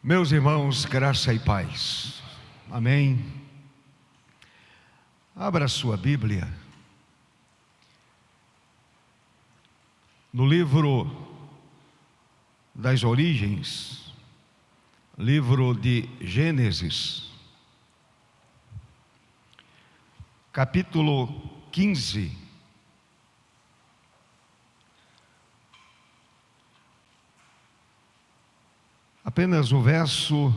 Meus irmãos, graça e paz. Amém. Abra sua Bíblia no livro das origens, livro de Gênesis, capítulo 15. Apenas o verso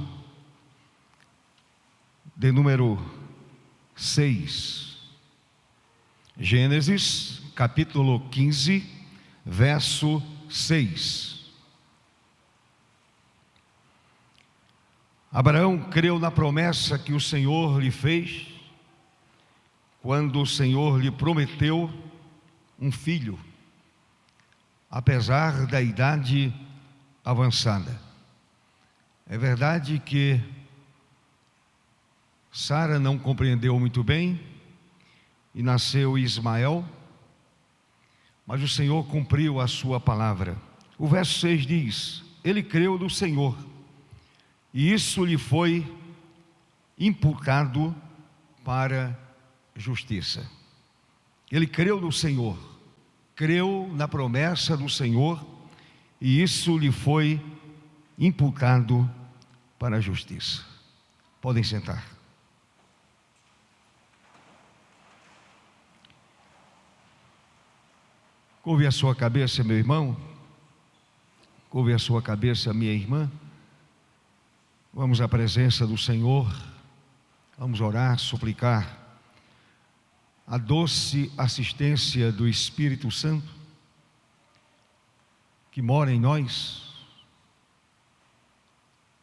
de número 6. Gênesis, capítulo 15, verso 6. Abraão creu na promessa que o Senhor lhe fez, quando o Senhor lhe prometeu um filho, apesar da idade avançada. É verdade que Sara não compreendeu muito bem e nasceu Ismael, mas o Senhor cumpriu a sua palavra. O verso 6 diz: ele creu no Senhor e isso lhe foi imputado para justiça. Ele creu no Senhor, creu na promessa do Senhor e isso lhe foi imputado para a justiça. Podem sentar. Curve a sua cabeça, meu irmão. Curve a sua cabeça, minha irmã. Vamos à presença do Senhor. Vamos orar, suplicar a doce assistência do Espírito Santo que mora em nós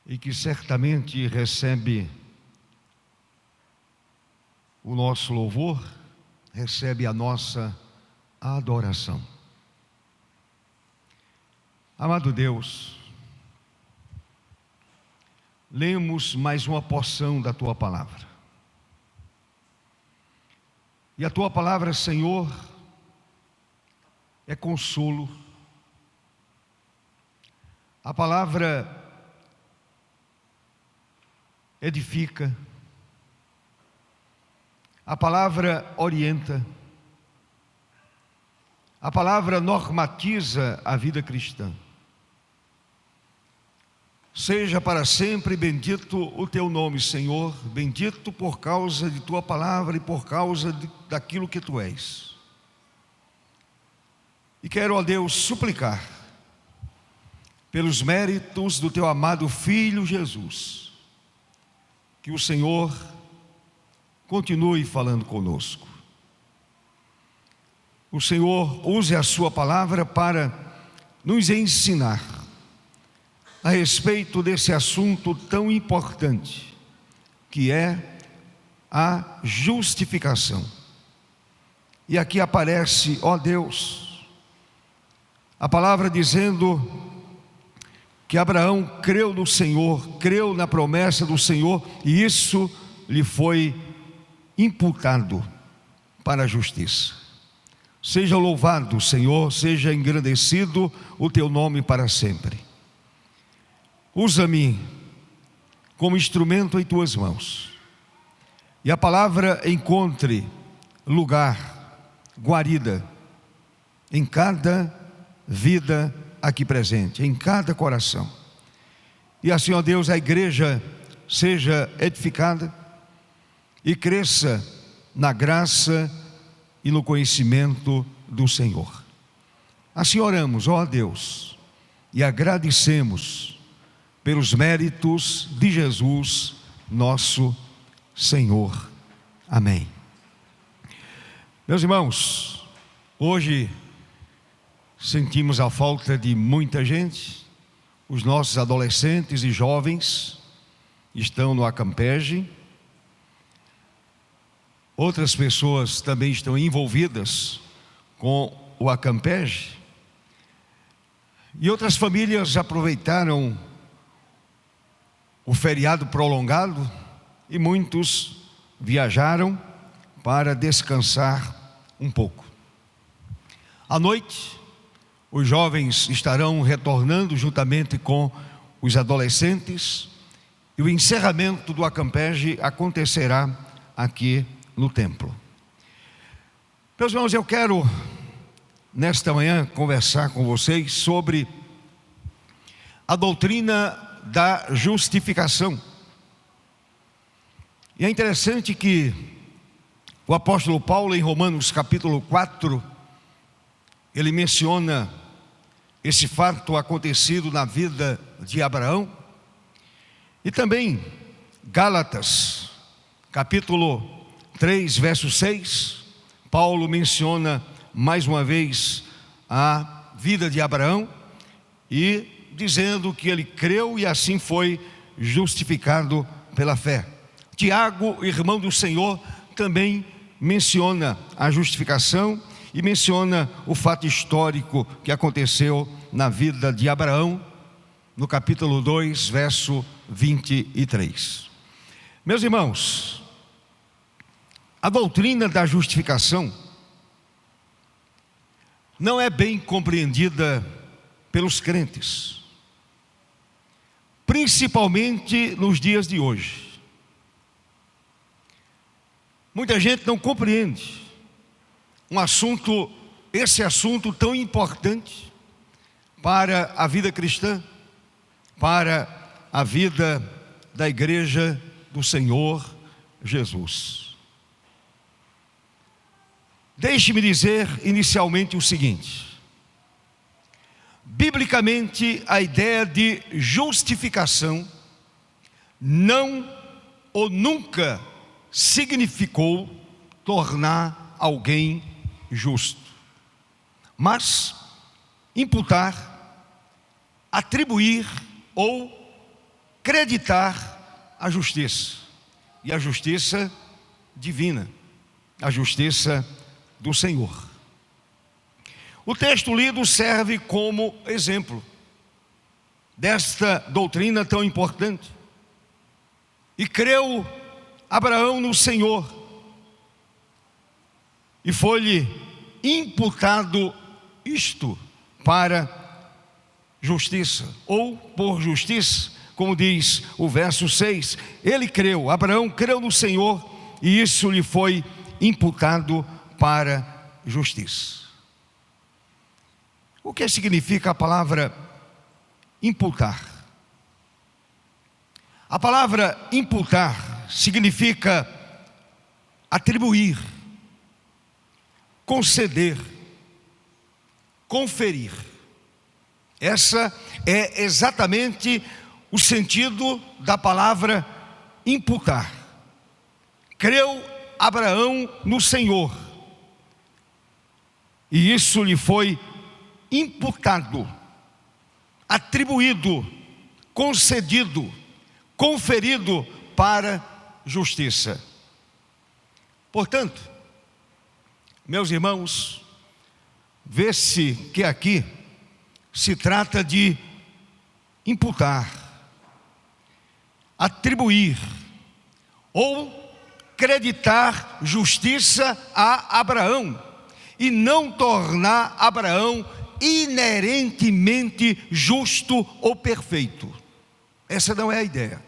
e que certamente recebe o nosso louvor, recebe a nossa adoração. Amado Deus, lemos mais uma porção da Tua Palavra. E a Tua Palavra, Senhor, é consolo. A Palavra edifica, a palavra orienta, a palavra normatiza a vida cristã. Seja para sempre bendito o teu nome, Senhor, bendito por causa de tua palavra e por causa daquilo que tu és. E quero, ó Deus, suplicar pelos méritos do teu amado Filho Jesus, que o Senhor continue falando conosco. O Senhor use a sua palavra para nos ensinar a respeito desse assunto tão importante, que é a justificação. E aqui aparece, ó Deus, a palavra dizendo que Abraão creu no Senhor, creu na promessa do Senhor, e isso lhe foi imputado para a justiça. Seja louvado, Senhor, seja engrandecido o teu nome para sempre. Usa-me como instrumento em tuas mãos, e a palavra encontre lugar, guarida, em cada vida aqui presente, em cada coração. E assim, ó Deus, a igreja seja edificada e cresça na graça e no conhecimento do Senhor. Assim oramos, ó Deus, e agradecemos pelos méritos de Jesus, nosso Senhor. Amém. Meus irmãos, hoje sentimos a falta de muita gente. Os nossos adolescentes e jovens estão no Acampege. Outras pessoas também estão envolvidas com o Acampege. E outras famílias aproveitaram o feriado prolongado e muitos viajaram para descansar um pouco. À noite, os jovens estarão retornando juntamente com os adolescentes e o encerramento do Acampege acontecerá aqui no templo. Meus irmãos, eu quero nesta manhã conversar com vocês sobre a doutrina da justificação. E é interessante que o apóstolo Paulo, em Romanos capítulo 4, ele menciona esse fato acontecido na vida de Abraão. E também Gálatas capítulo 3, verso 6, Paulo menciona mais uma vez a vida de Abraão e dizendo que ele creu e assim foi justificado pela fé. Tiago, irmão do Senhor, também menciona a justificação e menciona o fato histórico que aconteceu na vida de Abraão, no capítulo 2, verso 23. Meus irmãos, a doutrina da justificação não é bem compreendida pelos crentes, principalmente nos dias de hoje. Muita gente não compreende esse assunto tão importante para a vida cristã, para a vida da igreja do Senhor Jesus. Deixe-me dizer inicialmente o seguinte: biblicamente, a ideia de justificação não ou nunca significou tornar alguém justo, mas imputar, atribuir ou creditar a justiça, e a justiça divina, a justiça do Senhor. O texto lido serve como exemplo desta doutrina tão importante. E creu Abraão no Senhor, e foi-lhe imputado isto para justiça, ou por justiça, como diz o verso 6. Ele creu, Abraão creu no Senhor, e isso lhe foi imputado para justiça. O que significa a palavra imputar? A palavra imputar significa atribuir, conceder, conferir. Essa é exatamente o sentido da palavra imputar. Creu Abraão no Senhor, e isso lhe foi imputado, atribuído, concedido, conferido para justiça. Portanto, meus irmãos, vê-se que aqui se trata de imputar, atribuir ou creditar justiça a Abraão e não tornar Abraão inerentemente justo ou perfeito. Essa não é a ideia.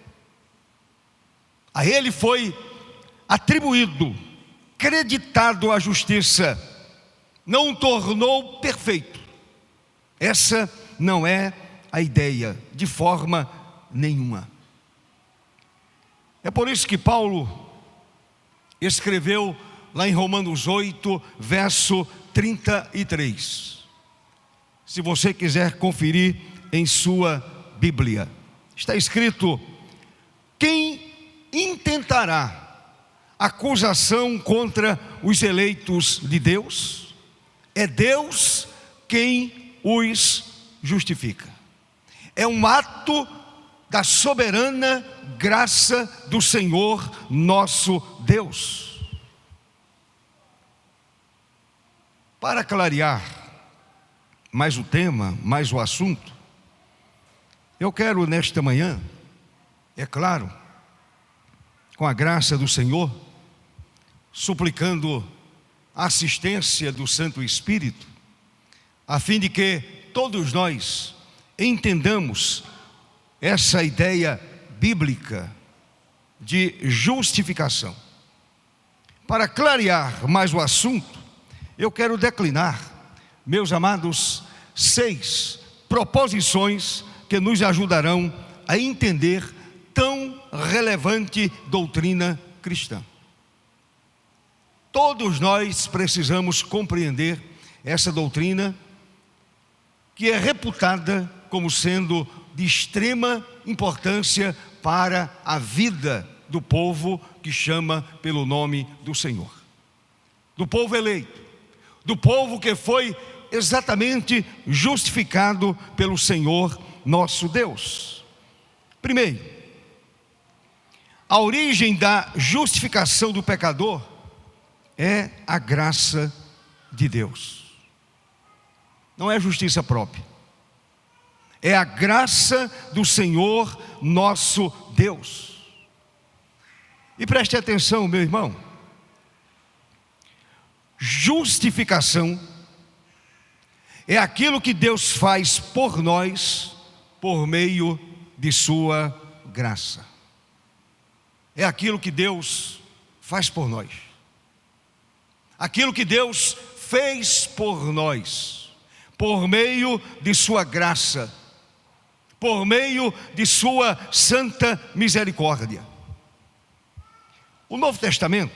A ele foi atribuído, creditado a justiça, não o tornou perfeito. Essa não é a ideia, de forma nenhuma. É por isso que Paulo escreveu lá em Romanos 8, verso 33. Se você quiser conferir em sua Bíblia, está escrito: quem intentará acusação contra os eleitos de Deus? É Deus quem os justifica. É um ato da soberana graça do Senhor nosso Deus. Para clarear mais o tema, mais o assunto, eu quero nesta manhã, é claro, com a graça do Senhor, suplicando a assistência do Santo Espírito, a fim de que todos nós entendamos essa ideia bíblica de justificação. Para clarear mais o assunto, eu quero declinar, meus amados, 6 proposições que nos ajudarão a entender tão relevante doutrina cristã. Todos nós precisamos compreender essa doutrina, que é reputada como sendo de extrema importância para a vida do povo que chama pelo nome do Senhor, do povo eleito, do povo que foi exatamente justificado pelo Senhor nosso Deus. Primeiro, a origem da justificação do pecador é a graça de Deus. Não é justiça própria. É a graça do Senhor nosso Deus. E preste atenção, meu irmão. Justificação é aquilo que Deus faz por nós, por meio de sua graça. É aquilo que Deus faz por nós. Aquilo que Deus fez por nós, por meio de sua graça, por meio de sua santa misericórdia. O Novo Testamento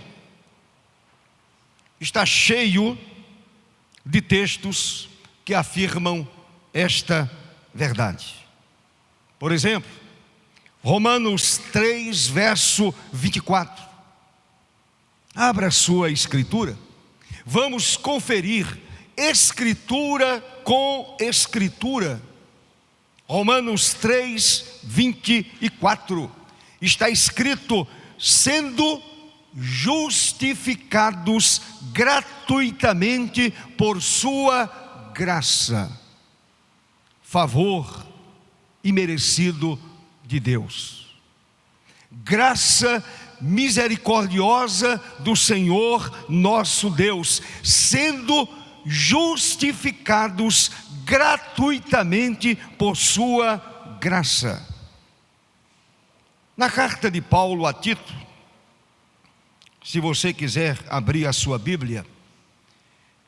está cheio de textos que afirmam esta verdade. Por exemplo, Romanos 3, verso 24. Abra sua escritura. Vamos conferir escritura com escritura. Romanos 3, 24. Está escrito: sendo justificados gratuitamente por sua graça, favor imerecido de Deus. Graça misericordiosa do Senhor nosso Deus, sendo justificados gratuitamente por sua graça. Na carta de Paulo a Tito, se você quiser abrir a sua Bíblia,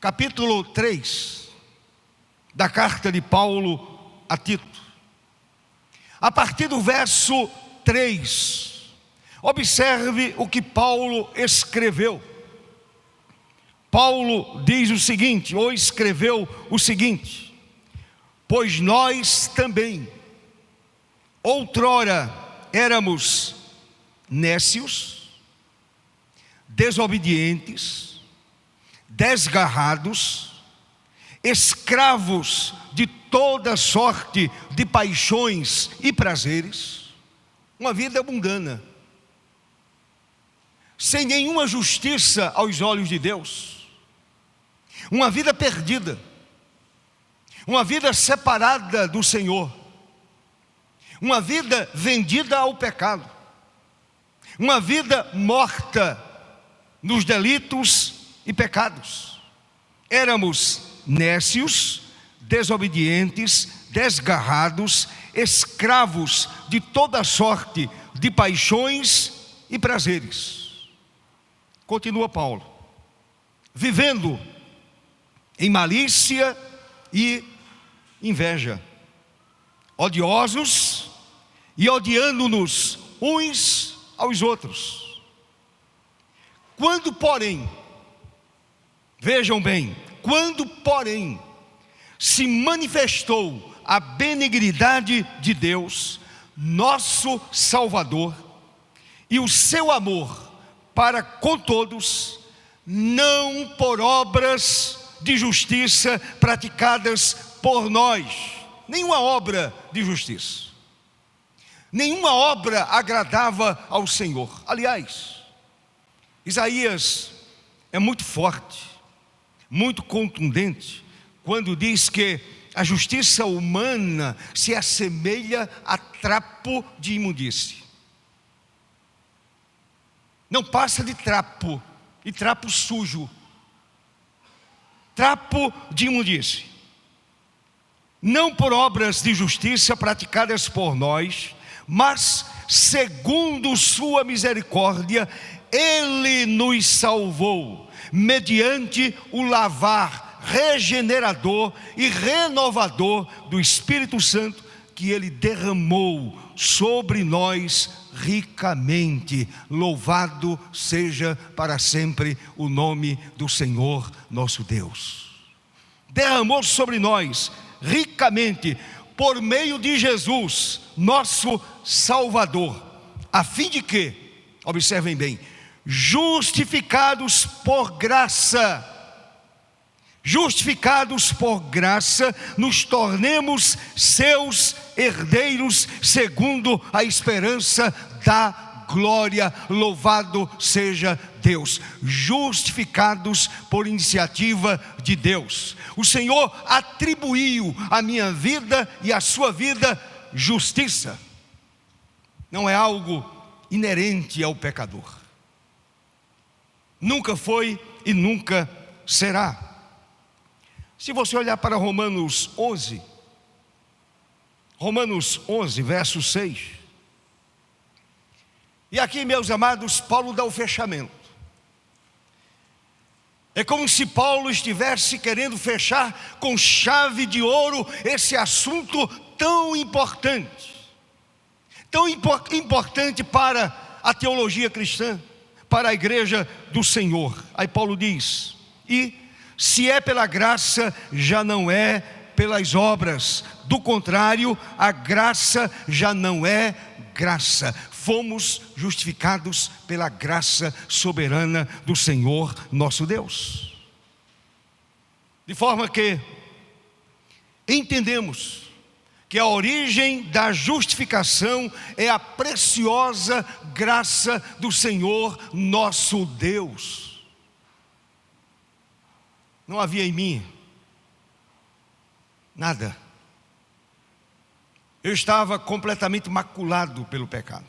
capítulo 3, da carta de Paulo a Tito, a partir do verso 3, observe o que Paulo escreveu. Paulo diz o seguinte, ou escreveu o seguinte: pois nós também, outrora, éramos nécios, desobedientes, desgarrados, escravos de toda sorte de paixões e prazeres, uma vida mundana, sem nenhuma justiça aos olhos de Deus, uma vida perdida, uma vida separada do Senhor, uma vida vendida ao pecado, uma vida morta nos delitos e pecados. Éramos nécios, desobedientes, desgarrados, escravos de toda sorte de paixões e prazeres. Continua Paulo: vivendo em malícia e inveja, odiosos e odiando-nos uns aos outros. Quando, porém, vejam bem, quando, porém, se manifestou a benignidade de Deus, nosso Salvador, e o seu amor para com todos, não por obras de justiça praticadas por nós, nenhuma obra de justiça, nenhuma obra agradava ao Senhor. Aliás, Isaías é muito forte, muito contundente, quando diz que a justiça humana se assemelha a trapo de imundície. Não passa de trapo, e trapo sujo, trapo de imundície. Não por obras de justiça praticadas por nós, mas segundo sua misericórdia, Ele nos salvou, mediante o lavar regenerador e renovador do Espírito Santo, que Ele derramou sobre nós ricamente. Louvado seja para sempre o nome do Senhor nosso Deus. Derramou sobre nós ricamente, por meio de Jesus, nosso Salvador, a fim de que, observem bem, justificados por graça, nos tornemos seus herdeiros, segundo a esperança da glória. Louvado seja Deus. Justificados por iniciativa de Deus. O Senhor atribuiu à minha vida e à sua vida justiça. Não é algo inerente ao pecador. Nunca foi e nunca será. Se você olhar para Romanos 11, verso 6. E aqui, meus amados, Paulo dá o fechamento. É como se Paulo estivesse querendo fechar com chave de ouro esse assunto tão importante. Tão importante para a teologia cristã, para a igreja do Senhor. Aí Paulo diz: e se é pela graça, já não é pelas obras. Do contrário, a graça já não é graça. Fomos justificados pela graça soberana do Senhor nosso Deus. De forma que entendemos que a origem da justificação é a preciosa graça do Senhor nosso Deus. Não havia em mim nada. Eu estava completamente maculado pelo pecado.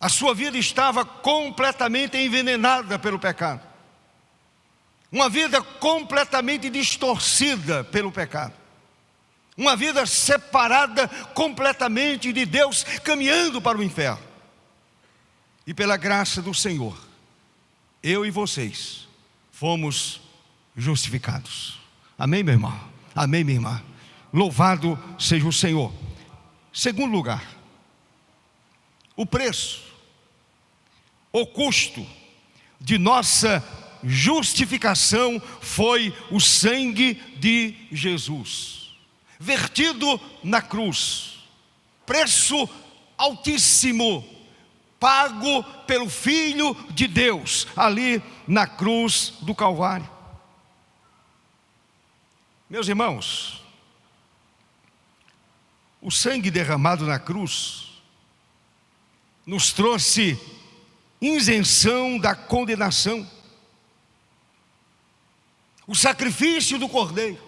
A sua vida estava completamente envenenada pelo pecado. Uma vida completamente distorcida pelo pecado. Uma vida separada completamente de Deus, caminhando para o inferno. E pela graça do Senhor, eu e vocês fomos justificados. Amém, meu irmão? Amém, minha irmã? Louvado seja o Senhor. Segundo lugar, o preço, o custo de nossa justificação foi o sangue de Jesus, vertido na cruz. Preço altíssimo, pago pelo Filho de Deus, ali na cruz do Calvário. Meus irmãos, o sangue derramado na cruz nos trouxe isenção da condenação. O sacrifício do Cordeiro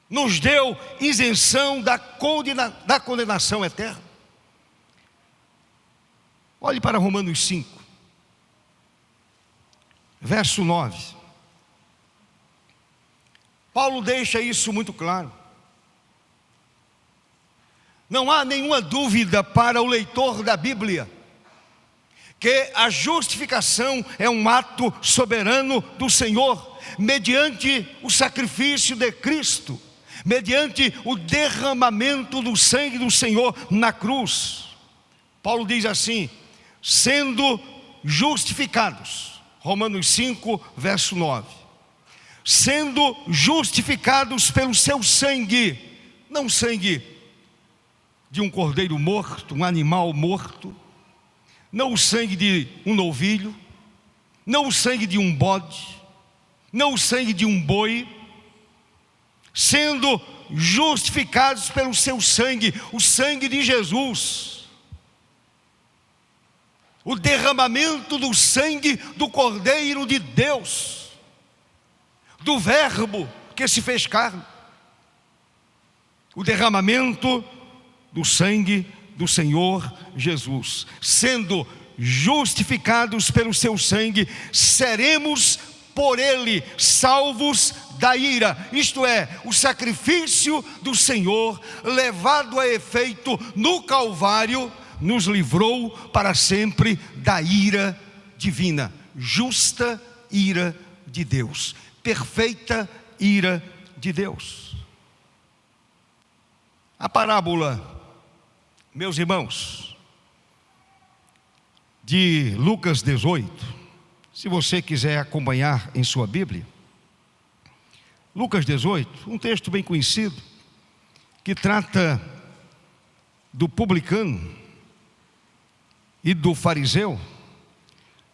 nos deu isenção da condenação eterna. Olhe para Romanos 5, verso 9. Paulo deixa isso muito claro. Não há nenhuma dúvida para o leitor da Bíblia que a justificação é um ato soberano do Senhor, mediante o sacrifício de Cristo, mediante o derramamento do sangue do Senhor na cruz. Paulo diz assim: sendo justificados, Romanos 5, verso 9, sendo justificados pelo seu sangue, não sangue de um cordeiro morto, um animal morto, não o sangue de um novilho, não o sangue de um bode, não o sangue de um boi, sendo justificados pelo seu sangue, o sangue de Jesus, o derramamento do sangue do Cordeiro de Deus, do Verbo que se fez carne, o derramamento do sangue do Senhor Jesus. Sendo justificados pelo seu sangue, seremos por ele salvos da ira. Isto é, o sacrifício do Senhor, levado a efeito no Calvário, nos livrou para sempre da ira divina, justa ira de Deus, perfeita ira de Deus. A parábola, meus irmãos, de Lucas 18, se você quiser acompanhar em sua Bíblia, Lucas 18, um texto bem conhecido, que trata do publicano e do fariseu.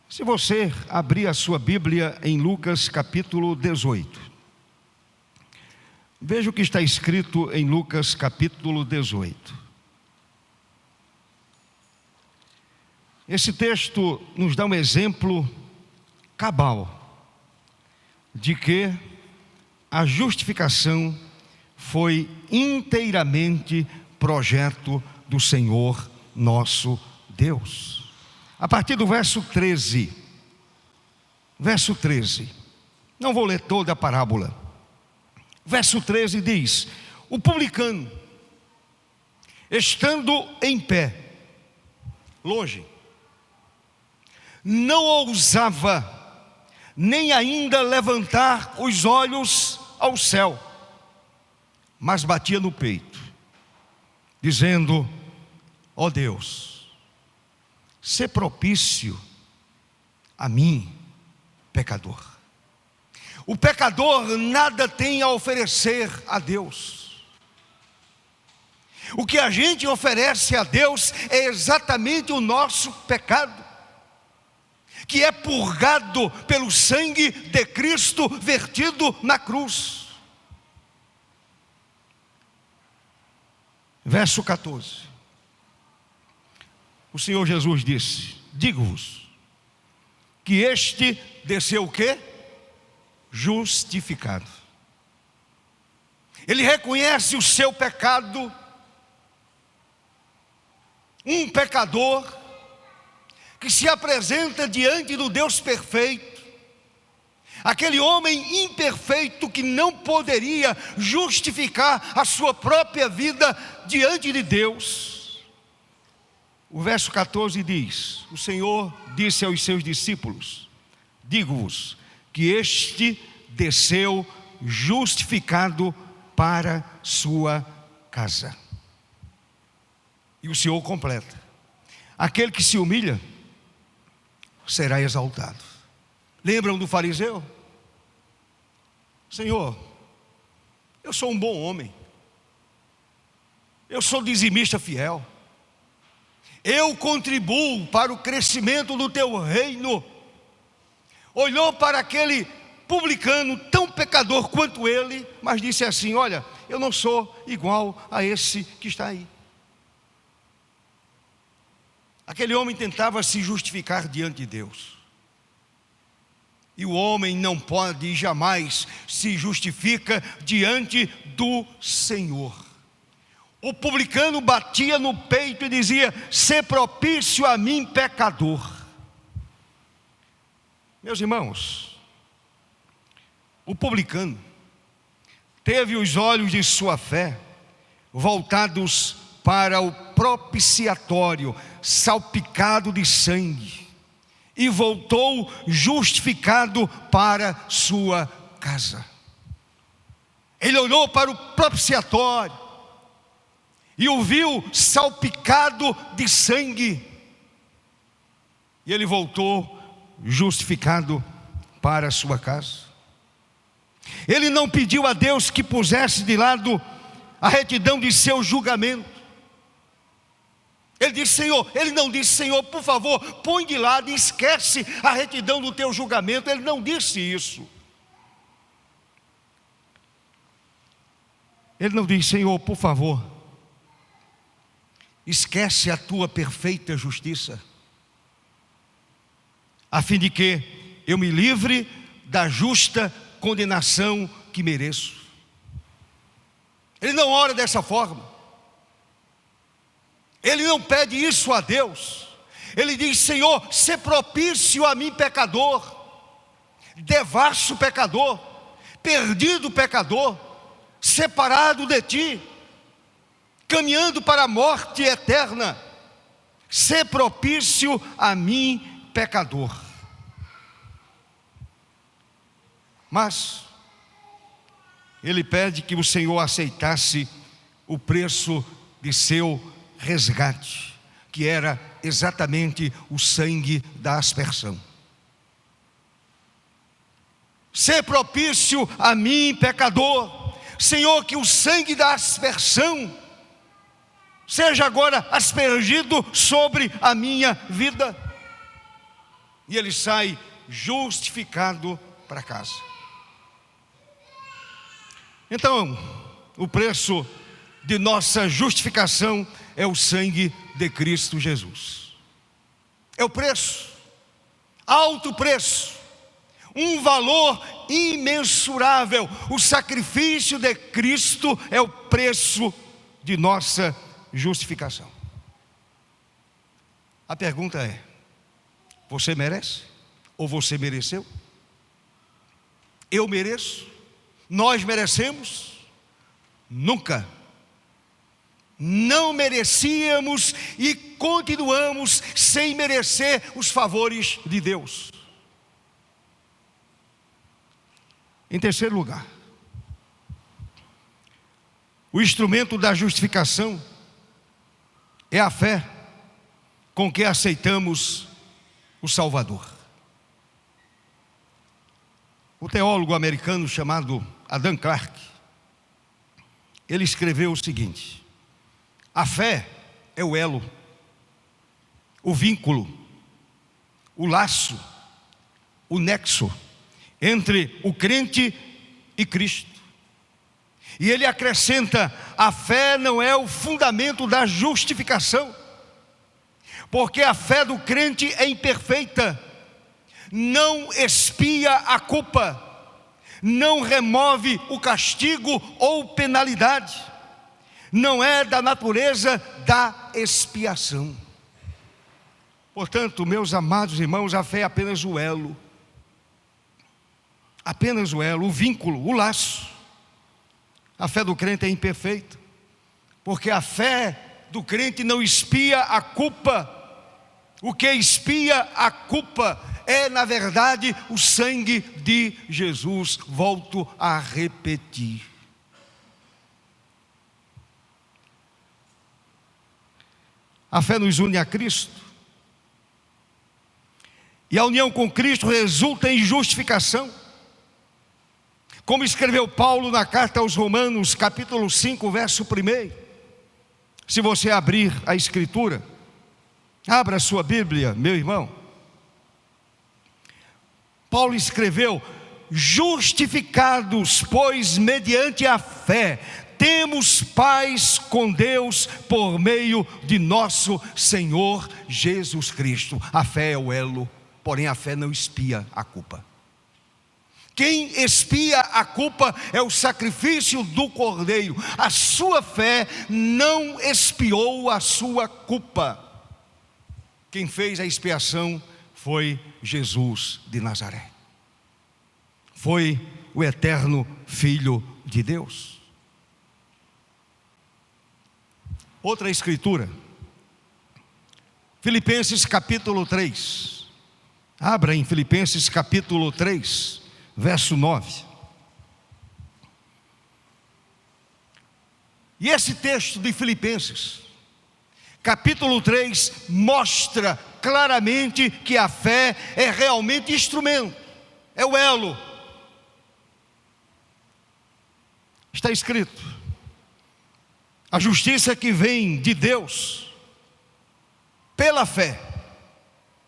Se você abrir a sua Bíblia em Lucas capítulo 18, veja o que está escrito em Lucas capítulo 18. Esse texto nos dá um exemplo cabal de que a justificação foi inteiramente projeto do Senhor nosso Deus. A partir do verso 13, não vou ler toda a parábola. Verso 13 diz: o publicano, estando em pé, longe, não ousava nem ainda levantar os olhos ao céu, mas batia no peito, dizendo: ó Deus, sê propício a mim, pecador. O pecador nada tem a oferecer a Deus. O que a gente oferece a Deus é exatamente o nosso pecado, que é purgado pelo sangue de Cristo vertido na cruz. Verso 14. O Senhor Jesus disse: digo-vos que este desceu o quê? Justificado. Ele reconhece o seu pecado. Um pecador que se apresenta diante do Deus perfeito, aquele homem imperfeito que não poderia justificar a sua própria vida diante de Deus. O verso 14 diz: o Senhor disse aos seus discípulos: digo-vos que este desceu justificado para sua casa. E o Senhor completa: aquele que se humilha será exaltado. Lembram do fariseu? Senhor, eu sou um bom homem, eu sou dizimista fiel, eu contribuo para o crescimento do teu reino. Olhou para aquele publicano tão pecador quanto ele, mas disse assim: olha, eu não sou igual a esse que está aí. Aquele homem tentava se justificar diante de Deus. E o homem não pode e jamais se justifica diante do Senhor. O publicano batia no peito e dizia: sê propício a mim, pecador. Meus irmãos, o publicano teve os olhos de sua fé voltados para o propiciatório, salpicado de sangue, e voltou justificado para sua casa. Ele olhou para o propiciatório e o viu salpicado de sangue, e ele voltou justificado para a sua casa. Ele não pediu a Deus que pusesse de lado a retidão de seu julgamento. Ele disse: Senhor, ele não disse: Senhor, por favor, põe de lado e esquece a retidão do teu julgamento. Ele não disse isso. Ele não disse: Senhor, por favor, esquece a tua perfeita justiça, a fim de que eu me livre da justa condenação que mereço. Ele não ora dessa forma. Ele não pede isso a Deus. Ele diz: Senhor, sê propício a mim, pecador. devasso pecador, perdido pecador, separado de ti, caminhando para a morte eterna. Sê propício a mim, pecador. Mas ele pede que o Senhor aceitasse o preço de seu resgate, que era exatamente o sangue da aspersão. Sê propício a mim, pecador. Senhor, que o sangue da aspersão seja agora aspergido sobre a minha vida. E ele sai justificado para casa. Então, o preço de nossa justificação é o sangue de Cristo Jesus. É o preço, alto preço, um valor imensurável. O sacrifício de Cristo é o preço de nossa justificação. A pergunta é: você merece? Ou você mereceu? Eu mereço? Nós merecemos? Nunca. Não merecíamos e continuamos sem merecer os favores de Deus. Em terceiro lugar, o instrumento da justificação é a fé com que aceitamos o Salvador. O teólogo americano chamado Adam Clarke, ele escreveu o seguinte: a fé é o elo, o vínculo, o laço, o nexo entre o crente e Cristo. E ele acrescenta: a fé não é o fundamento da justificação, porque a fé do crente é imperfeita, não expia a culpa, não remove o castigo ou penalidade, não é da natureza da expiação. Portanto, meus amados irmãos, a fé é apenas o elo, o vínculo, o laço. A fé do crente é imperfeita, porque a fé do crente não expia a culpa. O que expia a culpa é, na verdade, o sangue de Jesus. Volto a repetir. A fé nos une a Cristo, e a união com Cristo resulta em justificação. Como escreveu Paulo na carta aos Romanos, capítulo 5, verso 1. Se você abrir a Escritura, abra a sua Bíblia, meu irmão. Paulo escreveu: justificados, pois, mediante a fé, temos paz com Deus por meio de nosso Senhor Jesus Cristo. A fé é o elo, porém a fé não expia a culpa. Quem expia a culpa é o sacrifício do Cordeiro. A sua fé não expiou a sua culpa. Quem fez a expiação foi Jesus de Nazaré. Foi o eterno Filho de Deus. Outra escritura, Filipenses capítulo 3. Abra em Filipenses capítulo 3, verso 9. E esse texto de Filipenses, capítulo 3, mostra claramente que a fé é realmente instrumento, é o elo. Está escrito: a justiça que vem de Deus pela fé.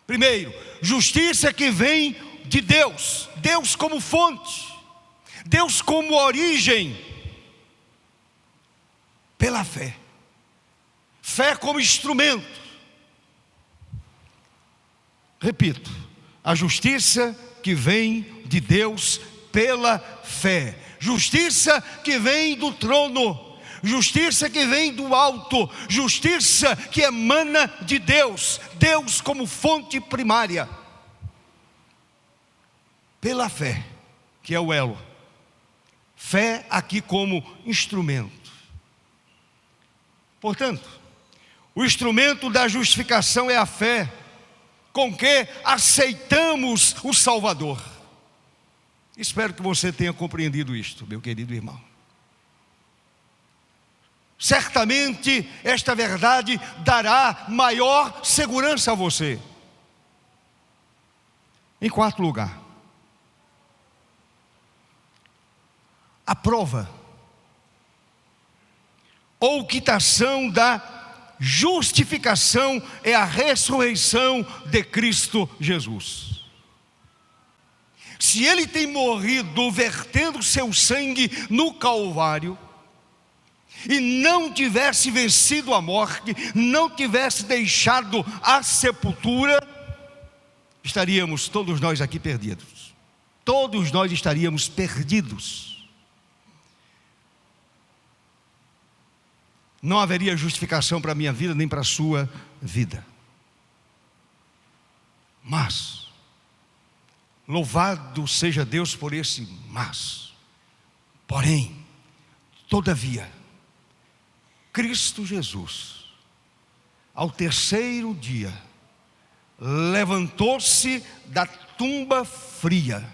Primeiro, justiça que vem de Deus, Deus como fonte, Deus como origem, pela fé. Fé como instrumento. Repito, a justiça que vem de Deus pela fé. Justiça que vem do trono, justiça que vem do alto, justiça que emana de Deus, Deus como fonte primária. pela fé, que é o elo. Fé aqui como instrumento. Portanto, o instrumento da justificação é a fé, com que aceitamos o Salvador. Espero que você tenha compreendido isto, meu querido irmão. Certamente esta verdade dará maior segurança a você. Em quarto lugar, a prova ou quitação da justificação é a ressurreição de Cristo Jesus. Se Ele tem morrido vertendo seu sangue no Calvário, e não tivesse vencido a morte, não tivesse deixado a sepultura, estaríamos todos nós aqui perdidos. Todos nós estaríamos perdidos. Não haveria justificação para a minha vida, nem para a sua vida. Mas, louvado seja Deus por esse mas. Porém, todavia, Cristo Jesus, ao terceiro dia, levantou-se da tumba fria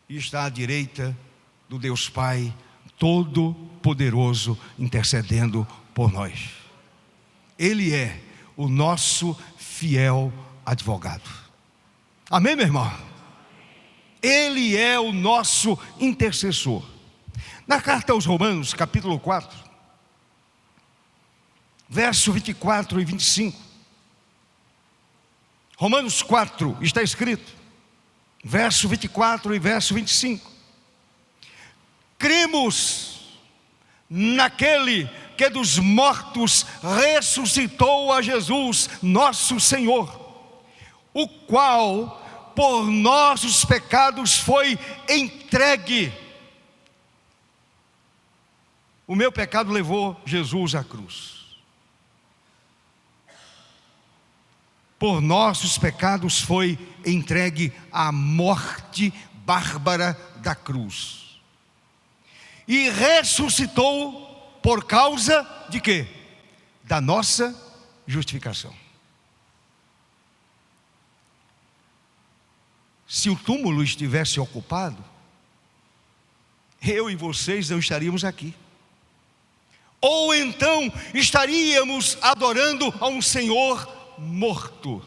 e está à direita do Deus Pai Todo-Poderoso, intercedendo por nós. Ele é o nosso fiel advogado. Amém, meu irmão? Ele é o nosso intercessor. Na carta aos Romanos, capítulo 4, verso 24 e 25. Romanos 4 está escrito, verso 24 e verso 25. Cremos naquele que dos mortos ressuscitou a Jesus, nosso Senhor, o qual por nossos pecados foi entregue. O meu pecado levou Jesus à cruz. Por nossos pecados foi entregue à morte bárbara da cruz. E ressuscitou por causa de quê? Da nossa justificação. Se o túmulo estivesse ocupado, eu e vocês não estaríamos aqui. Ou então estaríamos adorando a um Senhor morto,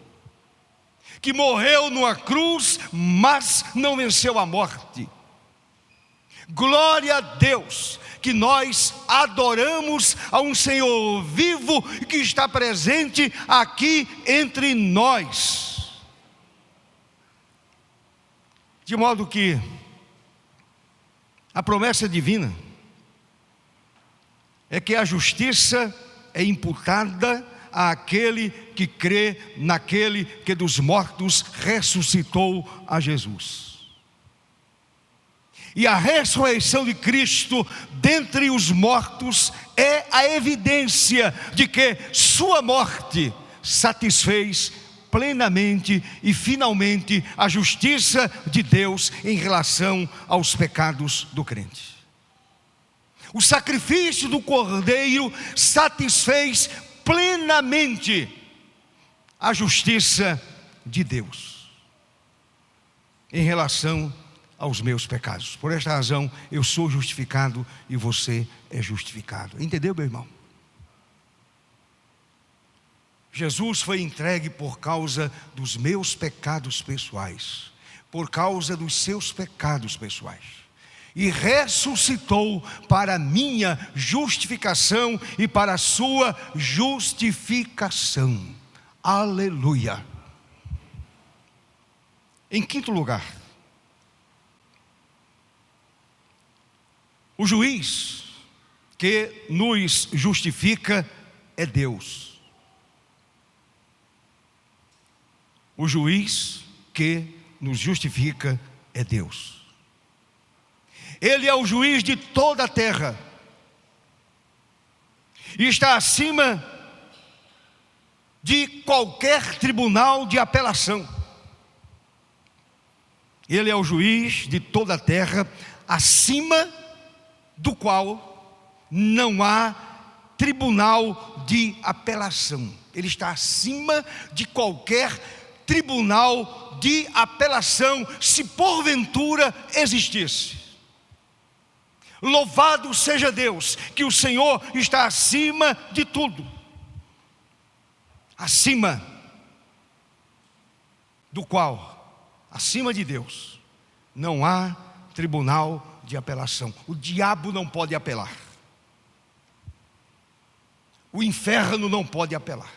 que morreu numa cruz, mas não venceu a morte. Glória a Deus, que nós adoramos a um Senhor vivo, que está presente aqui entre nós. De modo que a promessa divina é que a justiça é imputada àquele que crê naquele que dos mortos ressuscitou a Jesus. E a ressurreição de Cristo dentre os mortos é a evidência de que sua morte satisfez plenamente e finalmente a justiça de Deus em relação aos pecados do crente. O sacrifício do Cordeiro satisfez plenamente a justiça de Deus em relação aos meus pecados. Por esta razão eu sou justificado e você é justificado. Entendeu, meu irmão? Jesus foi entregue por causa dos meus pecados pessoais, por causa dos seus pecados pessoais, e ressuscitou para a minha justificação e para a sua justificação. Aleluia. Em quinto lugar, o juiz que nos justifica é Deus. O juiz que nos justifica é Deus. Ele é o juiz de toda a terra e está acima de qualquer tribunal de apelação. Ele é o juiz de toda a terra, acima do qual não há tribunal de apelação. Ele está acima de qualquer tribunal de apelação, se porventura existisse. Louvado seja Deus, que o Senhor está acima de tudo. Acima do qual, acima de Deus, não há tribunal de apelação. O diabo não pode apelar. O inferno não pode apelar.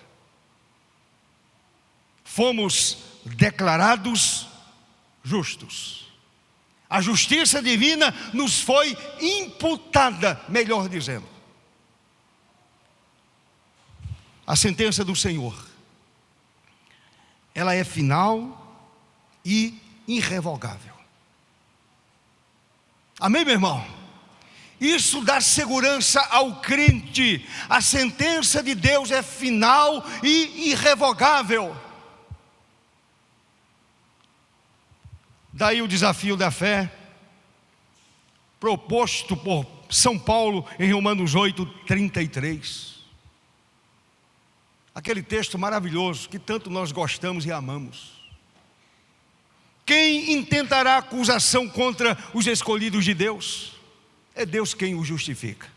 Fomos declarados justos. A justiça divina nos foi imputada, melhor dizendo. A sentença do Senhor, ela é final e irrevogável. Amém, meu irmão? Isso dá segurança ao crente. A sentença de Deus é final e irrevogável. Daí o desafio da fé, proposto por São Paulo em Romanos 8:33. Aquele texto maravilhoso que tanto nós gostamos e amamos. Quem intentará acusação contra os escolhidos de Deus? É Deus quem o justifica.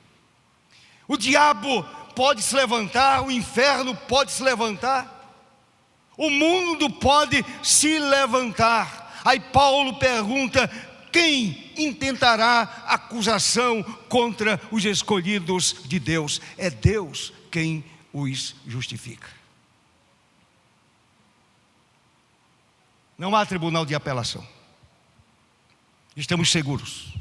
O diabo pode se levantar, o inferno pode se levantar, o mundo pode se levantar. Aí Paulo pergunta: quem intentará acusação contra os escolhidos de Deus? É Deus quem os justifica. Não há tribunal de apelação. Estamos seguros.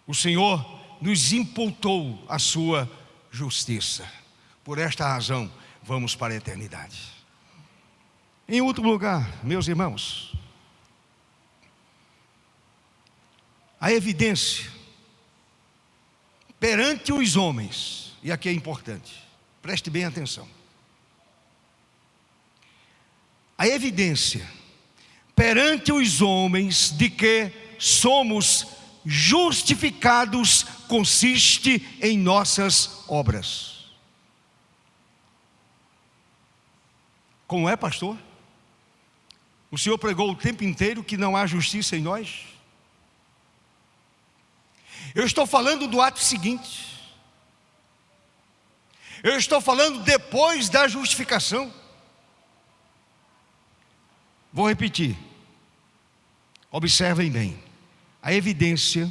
O Senhor nos imputou a sua justiça. Por esta razão, vamos para a eternidade. Em último lugar, meus irmãos, a evidência perante os homens, e aqui é importante, preste bem atenção. A evidência perante os homens de que somos justificados consiste em nossas obras. Como é, pastor? O senhor pregou o tempo inteiro que não há justiça em nós? Eu estou falando do ato seguinte. Eu estou falando depois da justificação. Vou repetir. Observem bem. A evidência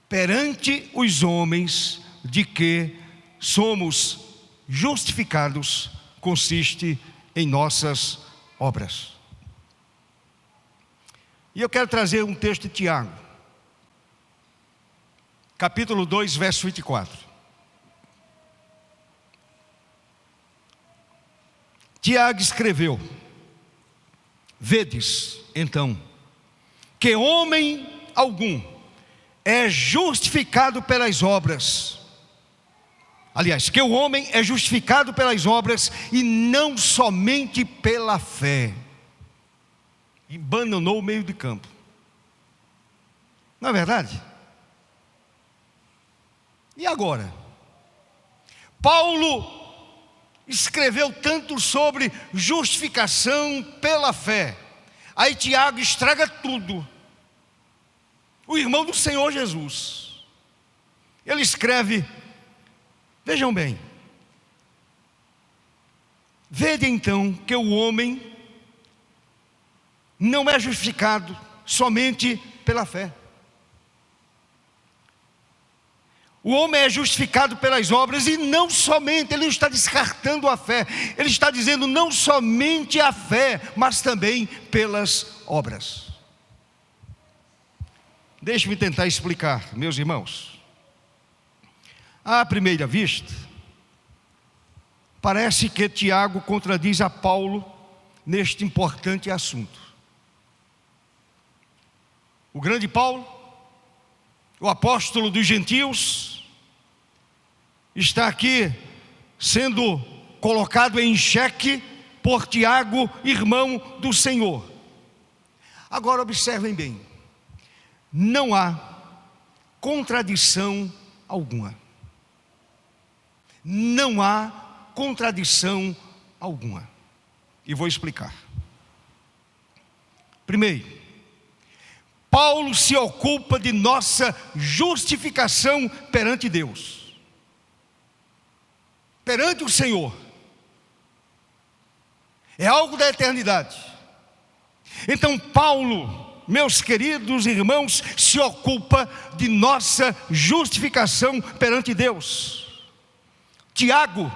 perante os homens de que somos justificados consiste em nossas obras. E eu quero trazer um texto de Tiago, capítulo 2, verso 24. Tiago escreveu: vedes, então, que homem algum é justificado pelas obras. Aliás, que o homem é justificado pelas obras e não somente pela fé. E abandonou o meio de campo. Não é verdade? E agora? Paulo escreveu tanto sobre justificação pela fé. Aí Tiago estraga tudo. O irmão do Senhor Jesus. Ele escreve, vejam bem. Vede então que o homem não é justificado somente pela fé. O homem é justificado pelas obras e não somente, ele não está descartando a fé, ele está dizendo não somente a fé, mas também pelas obras. Deixe-me tentar explicar, meus irmãos. À primeira vista, parece que Tiago contradiz a Paulo neste importante assunto. O grande Paulo, o apóstolo dos gentios, está aqui sendo colocado em xeque por Tiago, irmão do Senhor. Agora observem bem, não há contradição alguma. Não há contradição alguma. E vou explicar. Primeiro, Paulo se ocupa de nossa justificação perante Deus, perante o Senhor. É algo da eternidade. Então Paulo, meus queridos irmãos, se ocupa de nossa justificação perante Deus. Tiago,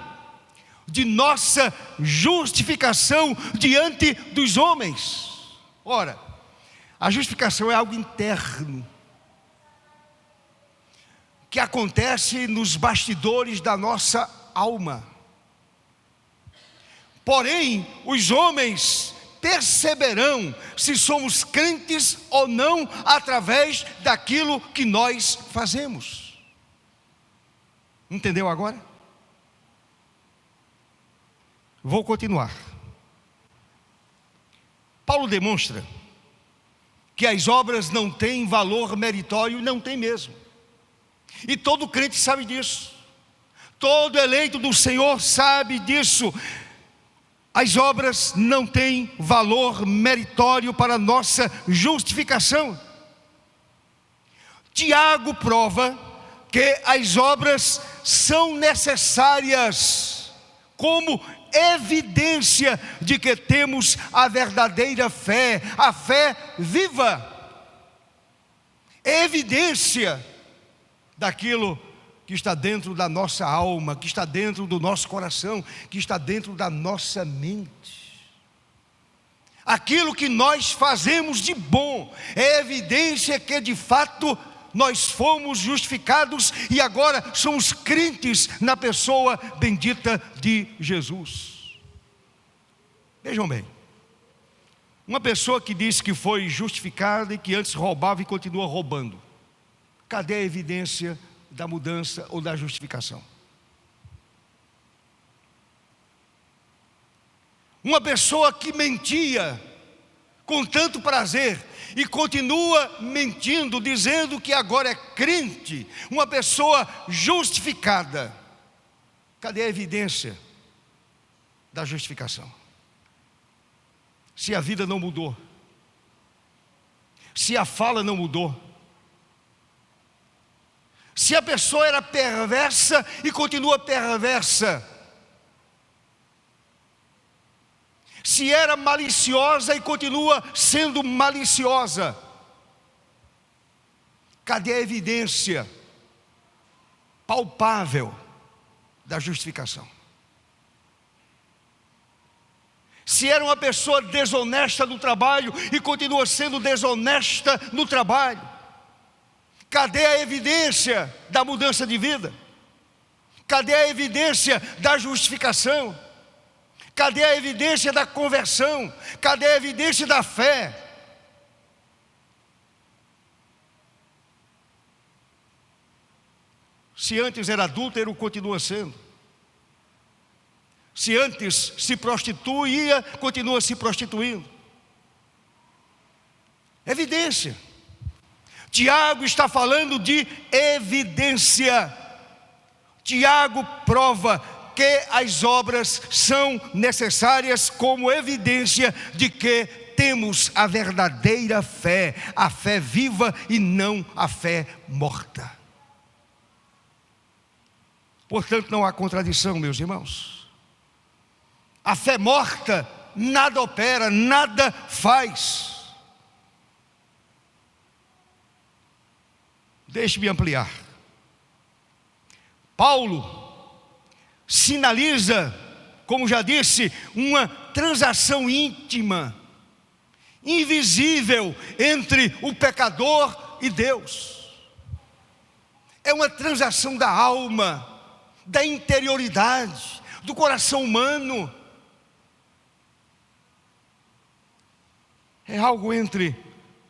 de nossa justificação diante dos homens. Ora, a justificação é algo interno, que acontece nos bastidores da nossa alma. Porém, os homens perceberão se somos crentes ou não através daquilo que nós fazemos. Entendeu agora? Vou continuar. Paulo demonstra que as obras não têm valor meritório, não tem mesmo. E todo crente sabe disso. Todo eleito do Senhor sabe disso. As obras não têm valor meritório para nossa justificação. Tiago prova que as obras são necessárias como evidência de que temos a verdadeira fé, a fé viva. Evidência daquilo que está dentro da nossa alma, que está dentro do nosso coração, que está dentro da nossa mente. Aquilo que nós fazemos de bom é evidência que de fato nós fomos justificados e agora somos crentes na pessoa bendita de Jesus. Vejam bem, uma pessoa que diz que foi justificada e que antes roubava e continua roubando, cadê a evidência da mudança ou da justificação? Uma pessoa que mentia com tanto prazer e continua mentindo, dizendo que agora é crente, uma pessoa justificada, cadê a evidência da justificação? Se a vida não mudou, se a fala não mudou, se a pessoa era perversa e continua perversa, se era maliciosa e continua sendo maliciosa, cadê a evidência palpável da justificação? Se era uma pessoa desonesta no trabalho e continua sendo desonesta no trabalho, cadê a evidência da mudança de vida? Cadê a evidência da justificação? Cadê a evidência da conversão? Cadê a evidência da fé? Se antes era adúltero, continua sendo. Se antes se prostituía, continua se prostituindo. Evidência. Tiago está falando de evidência. Tiago prova que as obras são necessárias como evidência de que temos a verdadeira fé, a fé viva e não a fé morta. Portanto, não há contradição, meus irmãos. A fé morta nada opera, nada faz. Deixe-me ampliar. Paulo sinaliza, como já disse, uma transação íntima, invisível entre o pecador e Deus. É uma transação da alma, da interioridade, do coração humano. É algo entre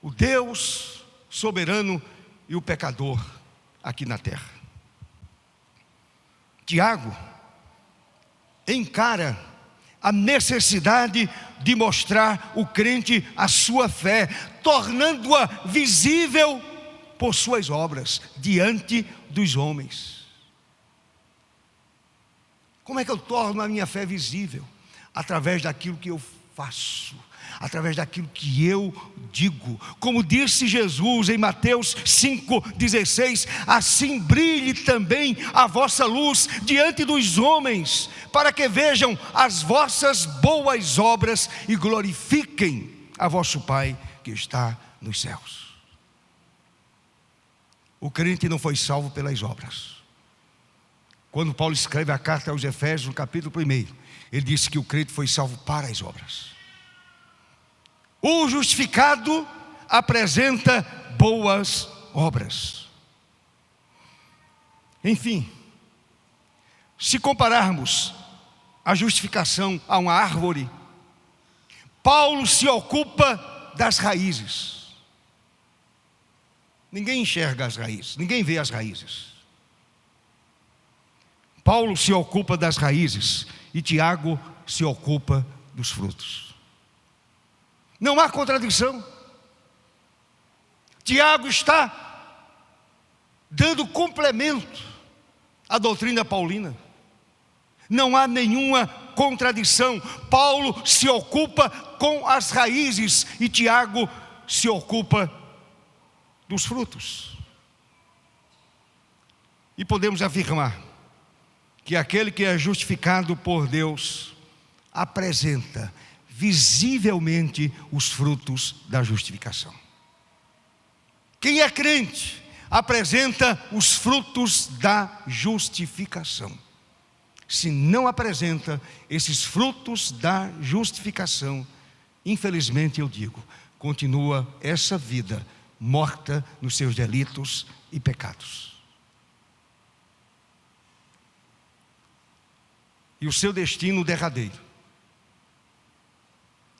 o Deus soberano e o pecador aqui na terra. Tiago encara a necessidade de mostrar o crente a sua fé, tornando-a visível por suas obras diante dos homens. Como é que eu torno a minha fé visível? Através daquilo que eu faço, através daquilo que eu digo. Como disse Jesus em Mateus 5,16: assim brilhe também a vossa luz diante dos homens, para que vejam as vossas boas obras e glorifiquem a vosso Pai que está nos céus. O crente não foi salvo pelas obras. Quando Paulo escreve a carta aos Efésios, no capítulo 1, ele disse que o crente foi salvo para as obras. O justificado apresenta boas obras. Enfim, se compararmos a justificação a uma árvore, Paulo se ocupa das raízes. Ninguém enxerga as raízes, ninguém vê as raízes. Paulo se ocupa das raízes e Tiago se ocupa dos frutos. Não há contradição. Tiago está dando complemento à doutrina paulina. Não há nenhuma contradição. Paulo se ocupa com as raízes e Tiago se ocupa dos frutos. E podemos afirmar que aquele que é justificado por Deus apresenta visivelmente os frutos da justificação. Quem é crente apresenta os frutos da justificação. Se não apresenta esses frutos da justificação, infelizmente eu digo, continua essa vida morta nos seus delitos e pecados. E o seu destino derradeiro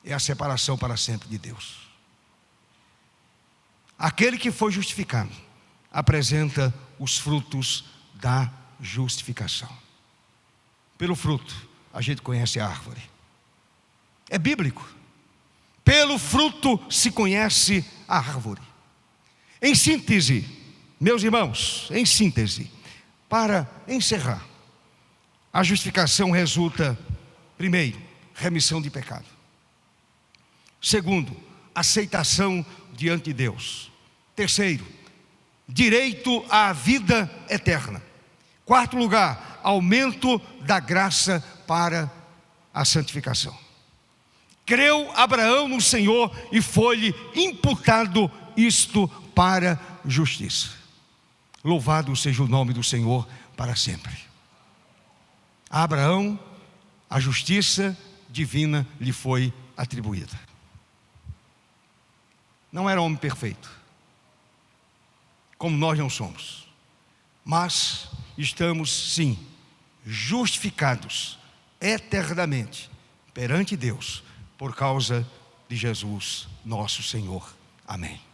é a separação para sempre de Deus. Aquele que foi justificado apresenta os frutos da justificação. Pelo fruto a gente conhece a árvore. É bíblico. Pelo fruto se conhece a árvore. Em síntese, meus irmãos, em síntese, para encerrar, a justificação resulta, primeiro, remissão de pecado. Segundo, aceitação diante de Deus. Terceiro, direito à vida eterna. Quarto lugar, aumento da graça para a santificação. Creu Abraão no Senhor e foi-lhe imputado isto para justiça. Louvado seja o nome do Senhor para sempre. A Abraão, a justiça divina lhe foi atribuída. Não era homem perfeito, como nós não somos, mas estamos sim justificados eternamente perante Deus por causa de Jesus nosso Senhor. Amém.